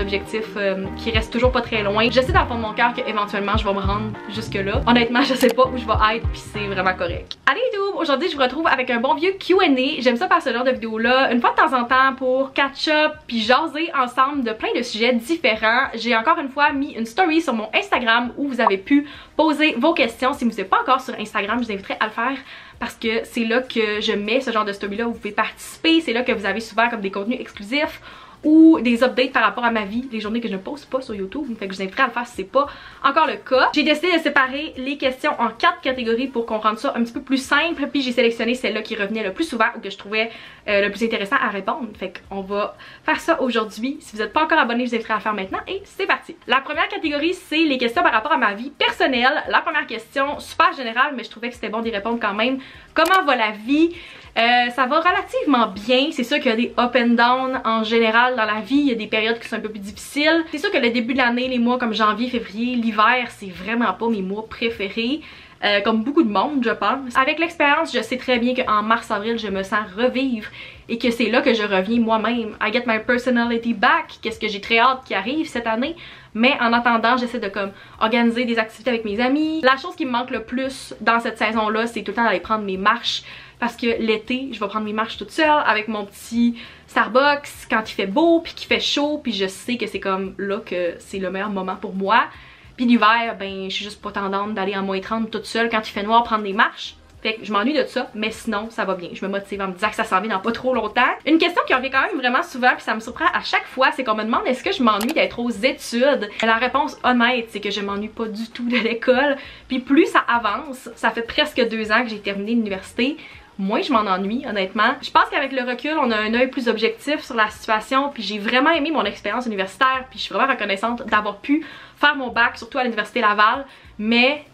objectif qui reste toujours pas très loin. Je sais dans le fond de mon cœur qu'éventuellement je vais me rendre jusque là. Honnêtement, je sais pas où je vais être puis c'est vraiment correct. Allez YouTube, aujourd'hui je vous retrouve avec un bon vieux Q&A. J'aime ça faire ce genre de vidéo là, une fois de temps en temps pour catch up puis jaser ensemble de plein de sujets différents. J'ai encore une fois mis une story sur mon Instagram où vous avez pu poser vos questions. Si vous n'êtes pas encore sur Instagram, je vous inviterai à le faire parce que c'est là que je mets ce genre de story là où vous pouvez participer. C'est là que vous avez souvent comme des contenus exclusifs ou des updates par rapport à ma vie, les journées que je ne poste pas sur YouTube. Fait que je vous inviterai à le faire si c'est pas encore le cas. J'ai décidé de séparer les questions en 4 catégories pour qu'on rende ça un petit peu plus simple. Puis j'ai sélectionné celle-là qui revenait le plus souvent ou que je trouvais le plus intéressant à répondre. Fait qu'on va faire ça aujourd'hui. Si vous n'êtes pas encore abonné, je vous inviterai à le faire maintenant et c'est parti. La première catégorie, c'est les questions par rapport à ma vie personnelle. La première question, super générale, mais je trouvais que c'était bon d'y répondre quand même. Comment va la vie? Ça va relativement bien. C'est sûr qu'il y a des up and down en général dans la vie. Il y a des périodes qui sont un peu plus difficiles. C'est sûr que le début de l'année, les mois comme janvier, février, l'hiver, c'est vraiment pas mes mois préférés. Comme beaucoup de monde, je pense. Avec l'expérience, je sais très bien qu'en mars-avril, je me sens revivre et que c'est là que je reviens moi-même. I get my personality back. Qu'est-ce que j'ai très hâte qui arrive cette année. Mais en attendant, j'essaie de comme organiser des activités avec mes amis. La chose qui me manque le plus dans cette saison-là, c'est tout le temps d'aller prendre mes marches. Parce que l'été, je vais prendre mes marches toute seule avec mon petit Starbucks quand il fait beau puis qu'il fait chaud. Puis je sais que c'est comme là que c'est le meilleur moment pour moi. Puis l'hiver, ben je suis juste pas tendance d'aller en moins 30 toute seule quand il fait noir prendre des marches. Fait que je m'ennuie de ça, mais sinon ça va bien. Je me motive en me disant que ça s'en vient dans pas trop longtemps. Une question qui revient quand même vraiment souvent, puis ça me surprend à chaque fois, c'est qu'on me demande est-ce que je m'ennuie d'être aux études. Et la réponse honnête, c'est que je m'ennuie pas du tout de l'école. Puis plus ça avance, ça fait presque 2 ans que j'ai terminé l'université. Moi, je m'en ennuie, honnêtement. Je pense qu'avec le recul, on a un œil plus objectif sur la situation, puis j'ai vraiment aimé mon expérience universitaire, puis je suis vraiment reconnaissante d'avoir pu faire mon bac, surtout à l'Université Laval. Mais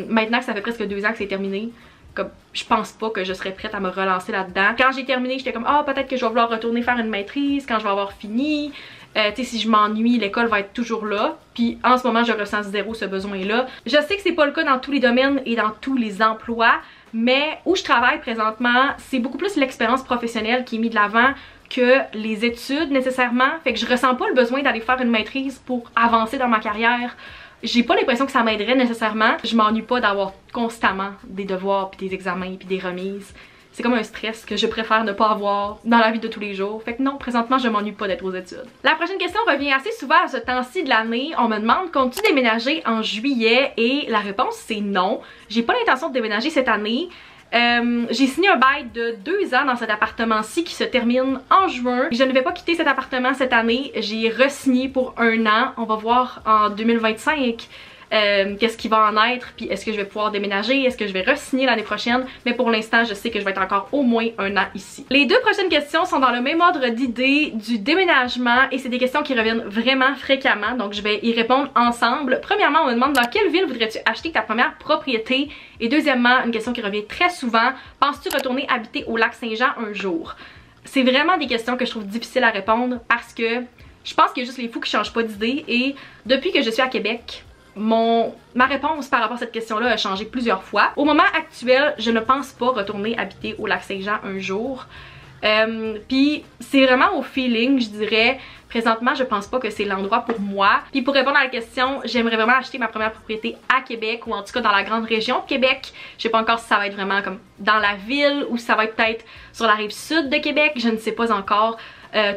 maintenant que ça fait presque 2 ans que c'est terminé, comme je pense pas que je serais prête à me relancer là-dedans. Quand j'ai terminé, j'étais comme peut-être que je vais vouloir retourner faire une maîtrise quand je vais avoir fini. Tu sais, si je m'ennuie, l'école va être toujours là. Puis en ce moment, je ressens zéro ce besoin-là. Je sais que c'est pas le cas dans tous les domaines et dans tous les emplois, mais où je travaille présentement, c'est beaucoup plus l'expérience professionnelle qui est mise de l'avant que les études nécessairement. Fait que je ressens pas le besoin d'aller faire une maîtrise pour avancer dans ma carrière. J'ai pas l'impression que ça m'aiderait nécessairement. Je m'ennuie pas d'avoir constamment des devoirs puis des examens puis des remises. C'est comme un stress que je préfère ne pas avoir dans la vie de tous les jours. Fait que non, présentement, je m'ennuie pas d'être aux études. La prochaine question revient assez souvent à ce temps-ci de l'année. On me demande, comptes-tu déménager en juillet? Et la réponse, c'est non. J'ai pas l'intention de déménager cette année. J'ai signé un bail de 2 ans dans cet appartement-ci qui se termine en juin. Je ne vais pas quitter cet appartement cette année. J'ai re-signé pour 1 an. On va voir en 2025 qu'est-ce qui va en être, puis est-ce que je vais pouvoir déménager, est-ce que je vais re-signer l'année prochaine, mais pour l'instant je sais que je vais être encore au moins 1 an ici. Les 2 prochaines questions sont dans le même ordre d'idée du déménagement et c'est des questions qui reviennent vraiment fréquemment, donc je vais y répondre ensemble. Premièrement, on me demande dans quelle ville voudrais-tu acheter ta première propriété, et deuxièmement, une question qui revient très souvent, penses-tu retourner habiter au Lac-Saint-Jean un jour? C'est vraiment des questions que je trouve difficiles à répondre parce que je pense qu'il y a juste les fous qui changent pas d'idée, et depuis que je suis à Québec, ma réponse par rapport à cette question-là a changé plusieurs fois. Au moment actuel, je ne pense pas retourner habiter au Lac-Saint-Jean un jour. Puis c'est vraiment au feeling, je dirais. Présentement, je pense pas que c'est l'endroit pour moi. Puis pour répondre à la question, j'aimerais vraiment acheter ma première propriété à Québec ou en tout cas dans la grande région de Québec. Je sais pas encore si ça va être vraiment comme dans la ville ou si ça va être peut-être sur la rive sud de Québec. Je ne sais pas encore.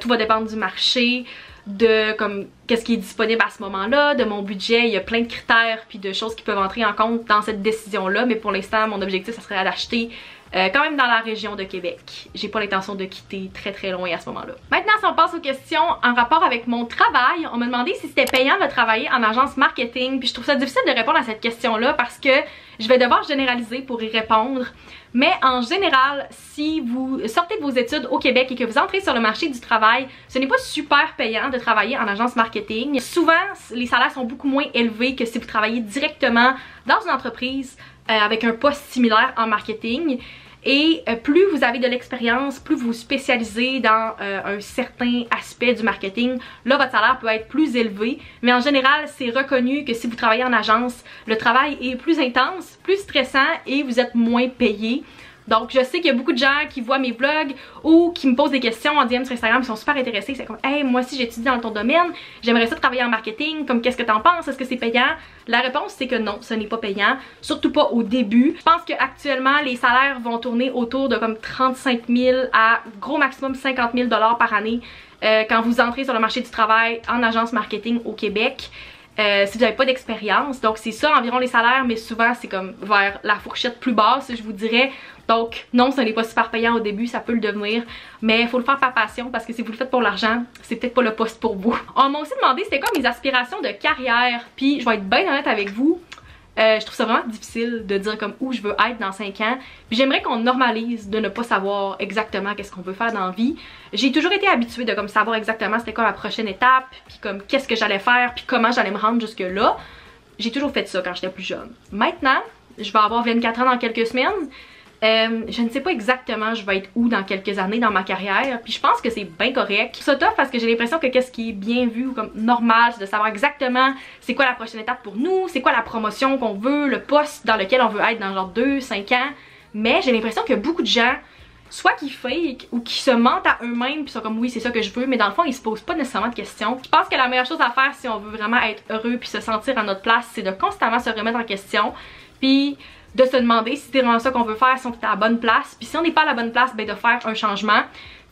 Tout va dépendre du marché, de comme qu'est-ce qui est disponible à ce moment-là, de mon budget. Il y a plein de critères puis de choses qui peuvent entrer en compte dans cette décision-là, mais pour l'instant mon objectif ça serait d'acheter quand même dans la région de Québec. J'ai pas l'intention de quitter très loin à ce moment-là. Maintenant, si on passe aux questions en rapport avec mon travail, on m'a demandé si c'était payant de travailler en agence marketing, puis je trouve ça difficile de répondre à cette question-là parce que je vais devoir généraliser pour y répondre. Mais en général, si vous sortez de vos études au Québec et que vous entrez sur le marché du travail, ce n'est pas super payant de travailler en agence marketing. Souvent, les salaires sont beaucoup moins élevés que si vous travaillez directement dans une entreprise avec un poste similaire en marketing. Et plus vous avez de l'expérience, plus vous vous spécialisez dans un certain aspect du marketing, là votre salaire peut être plus élevé. Mais en général, c'est reconnu que si vous travaillez en agence, le travail est plus intense, plus stressant et vous êtes moins payé. Donc je sais qu'il y a beaucoup de gens qui voient mes vlogs ou qui me posent des questions en DM sur Instagram, qui sont super intéressés, c'est comme hey, moi aussi j'étudie dans ton domaine, j'aimerais ça travailler en marketing, comme qu'est-ce que t'en penses, est-ce que c'est payant? La réponse c'est que non, ce n'est pas payant, surtout pas au début. Je pense qu'actuellement les salaires vont tourner autour de comme 35 000 à gros maximum 50 000 $ par année quand vous entrez sur le marché du travail en agence marketing au Québec. Si vous n'avez pas d'expérience, donc c'est ça environ les salaires, mais souvent c'est comme vers la fourchette plus basse, je vous dirais. Donc non, ce n'est pas super payant au début, ça peut le devenir, mais il faut le faire par passion parce que si vous le faites pour l'argent, c'est peut-être pas le poste pour vous. On m'a aussi demandé c'était quoi mes aspirations de carrière, puis je vais être bien honnête avec vous. Je trouve ça vraiment difficile de dire comme où je veux être dans 5 ans. Puis j'aimerais qu'on normalise de ne pas savoir exactement qu'est-ce qu'on veut faire dans la vie. J'ai toujours été habituée de comme savoir exactement c'était quoi ma prochaine étape, puis comme qu'est-ce que j'allais faire, puis comment j'allais me rendre jusque là. J'ai toujours fait ça quand j'étais plus jeune. Maintenant, je vais avoir 24 ans dans quelques semaines. Je ne sais pas exactement je vais être où dans quelques années dans ma carrière, puis je pense que c'est bien correct. Ça tough parce que j'ai l'impression que qu'est-ce qui est bien vu ou comme normal, c'est de savoir exactement c'est quoi la prochaine étape pour nous, c'est quoi la promotion qu'on veut, le poste dans lequel on veut être dans genre 2-5 ans. Mais j'ai l'impression que beaucoup de gens, soit qui fake ou qui se mentent à eux-mêmes puis sont comme oui c'est ça que je veux, mais dans le fond ils se posent pas nécessairement de questions. Je pense que la meilleure chose à faire si on veut vraiment être heureux puis se sentir à notre place, c'est de constamment se remettre en question, puis de se demander si c'est vraiment ça qu'on veut faire, si on est à la bonne place, puis si on n'est pas à la bonne place, ben de faire un changement.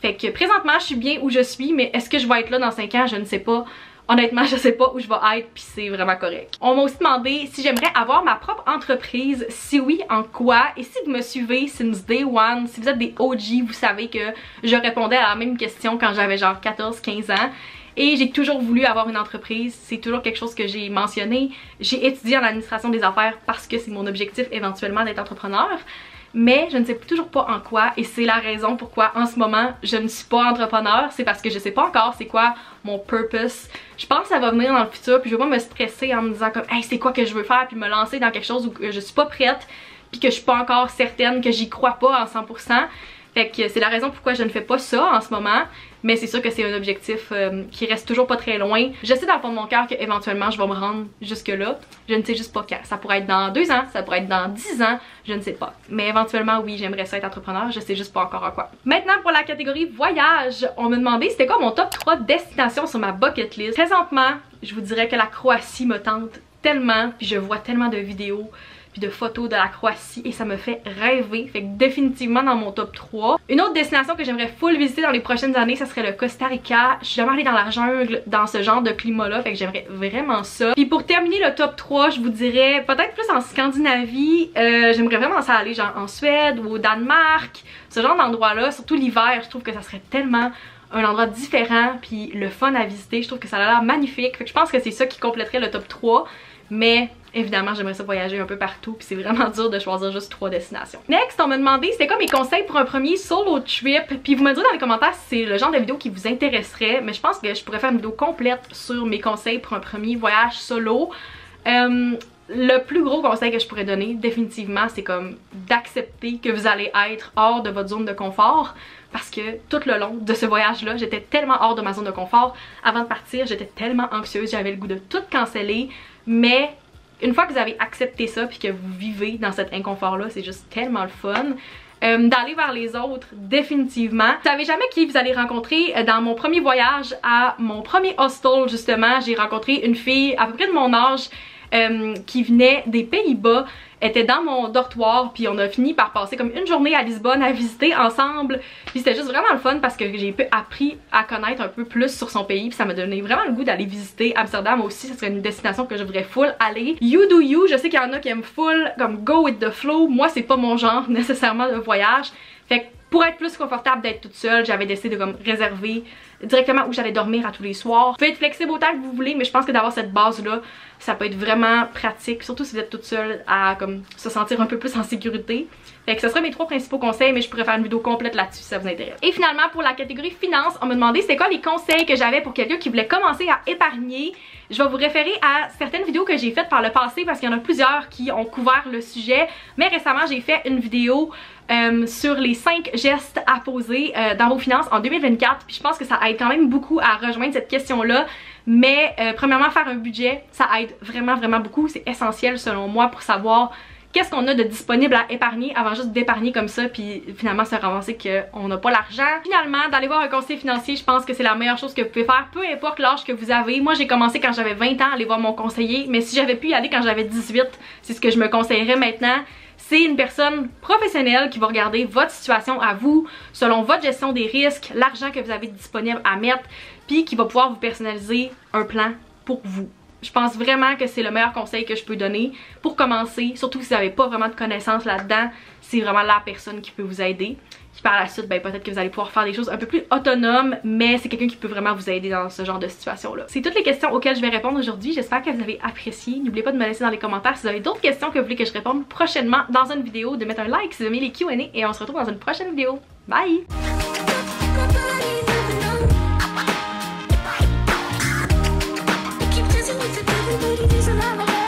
Fait que présentement je suis bien où je suis, mais est-ce que je vais être là dans 5 ans, je ne sais pas. Honnêtement, je sais pas où je vais être, puis c'est vraiment correct. On m'a aussi demandé si j'aimerais avoir ma propre entreprise, si oui, en quoi. Et si vous me suivez since day one, si vous êtes des OG, vous savez que je répondais à la même question quand j'avais genre 14-15 ans. Et j'ai toujours voulu avoir une entreprise, c'est toujours quelque chose que j'ai mentionné. J'ai étudié en administration des affaires parce que c'est mon objectif éventuellement d'être entrepreneur. Mais je ne sais toujours pas en quoi, et c'est la raison pourquoi en ce moment je ne suis pas entrepreneur. C'est parce que je sais pas encore c'est quoi mon purpose. Je pense que ça va venir dans le futur, puis je veux pas me stresser en me disant comme hey c'est quoi que je veux faire, puis me lancer dans quelque chose où je suis pas prête, puis que je suis pas encore certaine, que j'y crois pas en 100%. Fait que c'est la raison pourquoi je ne fais pas ça en ce moment. Mais c'est sûr que c'est un objectif qui reste toujours pas très loin. Je sais dans le fond de mon cœur qu'éventuellement je vais me rendre jusque là. Je ne sais juste pas quand. Ça pourrait être dans 2 ans, ça pourrait être dans 10 ans, je ne sais pas. Mais éventuellement oui, j'aimerais ça être entrepreneur, je sais juste pas encore à quoi. Maintenant pour la catégorie voyage, on me demandait c'était quoi mon top 3 destinations sur ma bucket list. Présentement, je vous dirais que la Croatie me tente tellement, puis je vois tellement de vidéos puis de photos de la Croatie et ça me fait rêver. Fait que définitivement dans mon top 3. Une autre destination que j'aimerais full visiter dans les prochaines années, ça serait le Costa Rica. Je suis jamais allée dans la jungle dans ce genre de climat là, fait que j'aimerais vraiment ça. Puis pour terminer le top 3, je vous dirais peut-être plus en Scandinavie. J'aimerais vraiment ça aller genre en Suède ou au Danemark, ce genre d'endroit là, surtout l'hiver. Je trouve que ça serait tellement un endroit différent puis le fun à visiter. Je trouve que ça a l'air magnifique. Fait que je pense que c'est ça qui compléterait le top 3. Mais évidemment j'aimerais ça voyager un peu partout, puis c'est vraiment dur de choisir juste 3 destinations. Next, on m'a demandé c'était quoi mes conseils pour un premier solo trip, puis vous me direz dans les commentaires si c'est le genre de vidéo qui vous intéresserait, mais je pense que je pourrais faire une vidéo complète sur mes conseils pour un premier voyage solo. Le plus gros conseil que je pourrais donner définitivement, c'est comme d'accepter que vous allez être hors de votre zone de confort, parce que tout le long de ce voyage là j'étais tellement hors de ma zone de confort. Avant de partir j'étais tellement anxieuse, j'avais le goût de tout canceller, mais une fois que vous avez accepté ça puis que vous vivez dans cet inconfort là, c'est juste tellement le fun. D'aller vers les autres, définitivement. Vous savez jamais qui vous allez rencontrer. Dans mon premier voyage à mon premier hostel justement, j'ai rencontré une fille à peu près de mon âge qui venait des Pays-Bas, était dans mon dortoir, puis on a fini par passer comme une journée à Lisbonne à visiter ensemble, puis c'était juste vraiment le fun parce que j'ai appris à connaître un peu plus sur son pays, puis ça m'a donné vraiment le goût d'aller visiter Amsterdam aussi. Ça serait une destination que je voudrais full aller. You do you, je sais qu'il y en a qui aiment full comme go with the flow, moi c'est pas mon genre nécessairement de voyage, fait que pour être plus confortable d'être toute seule, j'avais décidé de comme réserver directement où j'allais dormir à tous les soirs. Vous pouvez être flexible autant que vous voulez, mais je pense que d'avoir cette base là, ça peut être vraiment pratique, surtout si vous êtes toute seule, à comme se sentir un peu plus en sécurité. Fait que ce seraient mes 3 principaux conseils, mais je pourrais faire une vidéo complète là-dessus si ça vous intéresse. Et finalement pour la catégorie finance, on me demandait c'était quoi les conseils que j'avais pour quelqu'un qui voulait commencer à épargner. Je vais vous référer à certaines vidéos que j'ai faites par le passé parce qu'il y en a plusieurs qui ont couvert le sujet, mais récemment j'ai fait une vidéo sur les 5 gestes à poser dans vos finances en 2024, puis je pense que ça aide quand même beaucoup à rejoindre cette question là. Mais premièrement, faire un budget, ça aide vraiment beaucoup, c'est essentiel selon moi pour savoir qu'est-ce qu'on a de disponible à épargner avant juste d'épargner comme ça puis finalement se ramasser qu'on n'a pas l'argent. Finalement, d'aller voir un conseiller financier, je pense que c'est la meilleure chose que vous pouvez faire, peu importe l'âge que vous avez. Moi j'ai commencé quand j'avais 20 ans à aller voir mon conseiller, mais si j'avais pu y aller quand j'avais 18, c'est ce que je me conseillerais maintenant. C'est une personne professionnelle qui va regarder votre situation à vous, selon votre gestion des risques, l'argent que vous avez disponible à mettre, puis qui va pouvoir vous personnaliser un plan pour vous. Je pense vraiment que c'est le meilleur conseil que je peux donner pour commencer, surtout si vous n'avez pas vraiment de connaissances là-dedans. C'est vraiment la personne qui peut vous aider. Puis par la suite, ben, peut-être que vous allez pouvoir faire des choses un peu plus autonomes, mais c'est quelqu'un qui peut vraiment vous aider dans ce genre de situation-là. C'est toutes les questions auxquelles je vais répondre aujourd'hui. J'espère que vous avez apprécié. N'oubliez pas de me laisser dans les commentaires si vous avez d'autres questions que vous voulez que je réponde prochainement dans une vidéo, de mettre un like si vous aimez les Q&A et on se retrouve dans une prochaine vidéo. Bye!